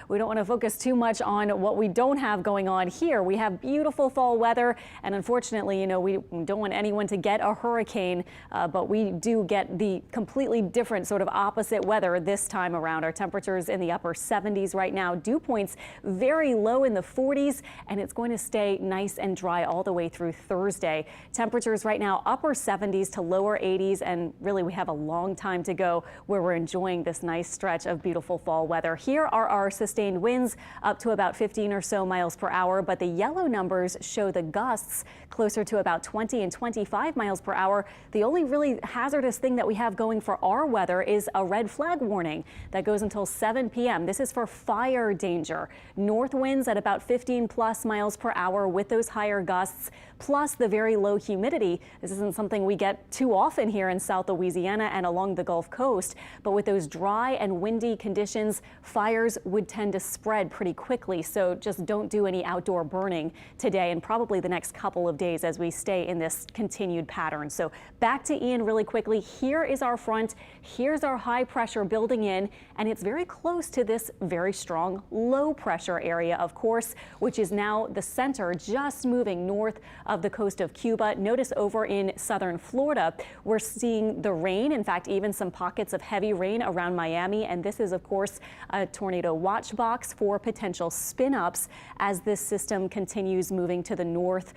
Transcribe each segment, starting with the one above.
we don't want to focus too much on what we don't have going on here. We have beautiful fall weather, and unfortunately, we don't want anyone to get a hurricane, but we do get the completely different sort of opposite weather this time around. Our temperatures in the upper 70s right now, dew points very low in the 40s, and it's going to stay nice and dry all the way through Thursday. Temperatures right now upper 70s to lower 80s, and really we have a long time to go where we're enjoying this nice stretch of beautiful fall weather. Here are our sustained winds up to about 15 or so miles per hour, but the yellow numbers show the gusts closer to about 20 and 25 miles per hour. The only really hazardous thing that we have going for our weather is a red flag warning that goes until 7 p.m. This is for fire danger. North winds at about 15 plus miles per hour with those higher gusts, plus the very low humidity. This isn't something we get too often here in South Louisiana and along the Gulf Coast, but with those dry and windy conditions, fires would tend to spread pretty quickly. So just don't do any outdoor burning today and probably the next couple of days as we stay in this continued pattern. So back to Ian really quickly. Here is our front. Here's our high pressure building in, and it's very close to this very strong low pressure area, of course, which is now the center, just moving north of the coast of Cuba. Notice over in southern Florida, we're seeing the rain. In fact, even some pockets of heavy rain around Miami. And this is, of course, a tornado watch box for potential spin-ups as this system continues moving to the north.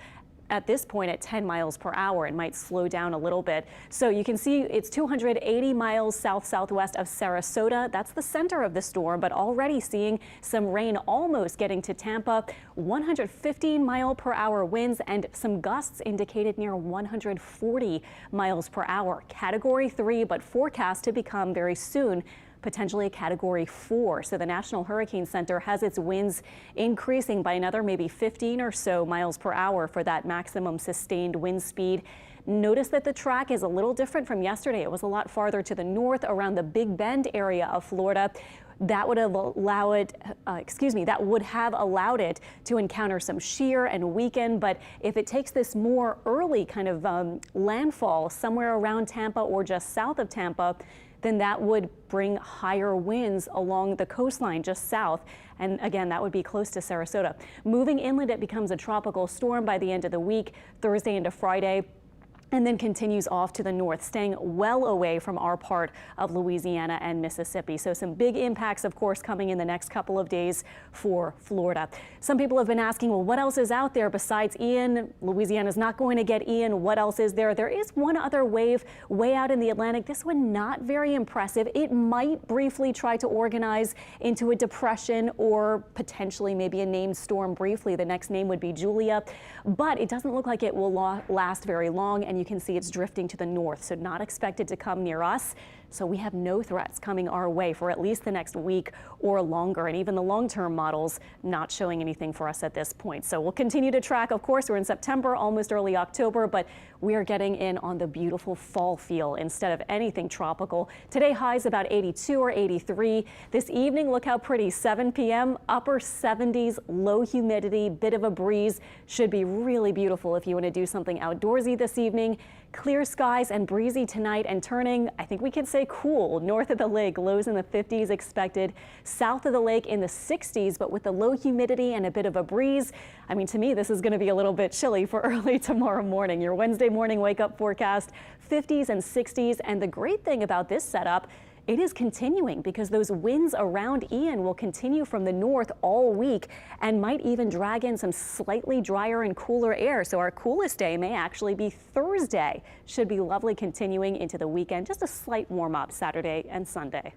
At this point at 10 miles per hour, it might slow down a little bit. So you can see it's 280 miles south-southwest of Sarasota. That's the center of the storm, but already seeing some rain almost getting to Tampa. 115 mile per hour winds and some gusts indicated near 140 miles per hour. Category 3, but forecast to become very soon potentially a Category 4. So the National Hurricane Center has its winds increasing by another maybe 15 or so miles per hour for that maximum sustained wind speed. Notice that the track is a little different from yesterday. It was a lot farther to the north around the Big Bend area of Florida. That would have allowed it to encounter some shear and weaken. But if it takes this more early kind of landfall somewhere around Tampa or just south of Tampa, then that would bring higher winds along the coastline just south. And again, that would be close to Sarasota. Moving inland, it becomes a tropical storm by the end of the week, Thursday into Friday, and then continues off to the north, staying well away from our part of Louisiana and Mississippi. So some big impacts, of course, coming in the next couple of days for Florida. Some people have been asking, well, what else is out there besides Ian? Louisiana's not going to get Ian. What else is there? There is one other wave way out in the Atlantic. This one not very impressive. It might briefly try to organize into a depression or potentially maybe a named storm briefly. The next name would be Julia, but it doesn't look like it will last very long. And you can see it's drifting to the north, so not expected to come near us. So we have no threats coming our way for at least the next week or longer, and even the long-term models not showing anything for us at this point. So we'll continue to track. Of course, we're in September, almost early October, but we are getting in on the beautiful fall feel instead of anything tropical. Today highs about 82 or 83. This evening, look how pretty, 7 p.m., upper 70s, low humidity, bit of a breeze. Should be really beautiful if you want to do something outdoorsy this evening. Clear skies and breezy tonight, and turning, I think we can say, cool north of the lake. Lows in the 50s expected, south of the lake in the 60s, but with the low humidity and a bit of a breeze. I mean, to me, this is going to be a little bit chilly for early tomorrow morning. Your Wednesday morning wake up forecast, 50s and 60s. And the great thing about this setup, it is continuing because those winds around Ian will continue from the north all week and might even drag in some slightly drier and cooler air. So our coolest day may actually be Thursday. Should be lovely continuing into the weekend. Just a slight warm up Saturday and Sunday.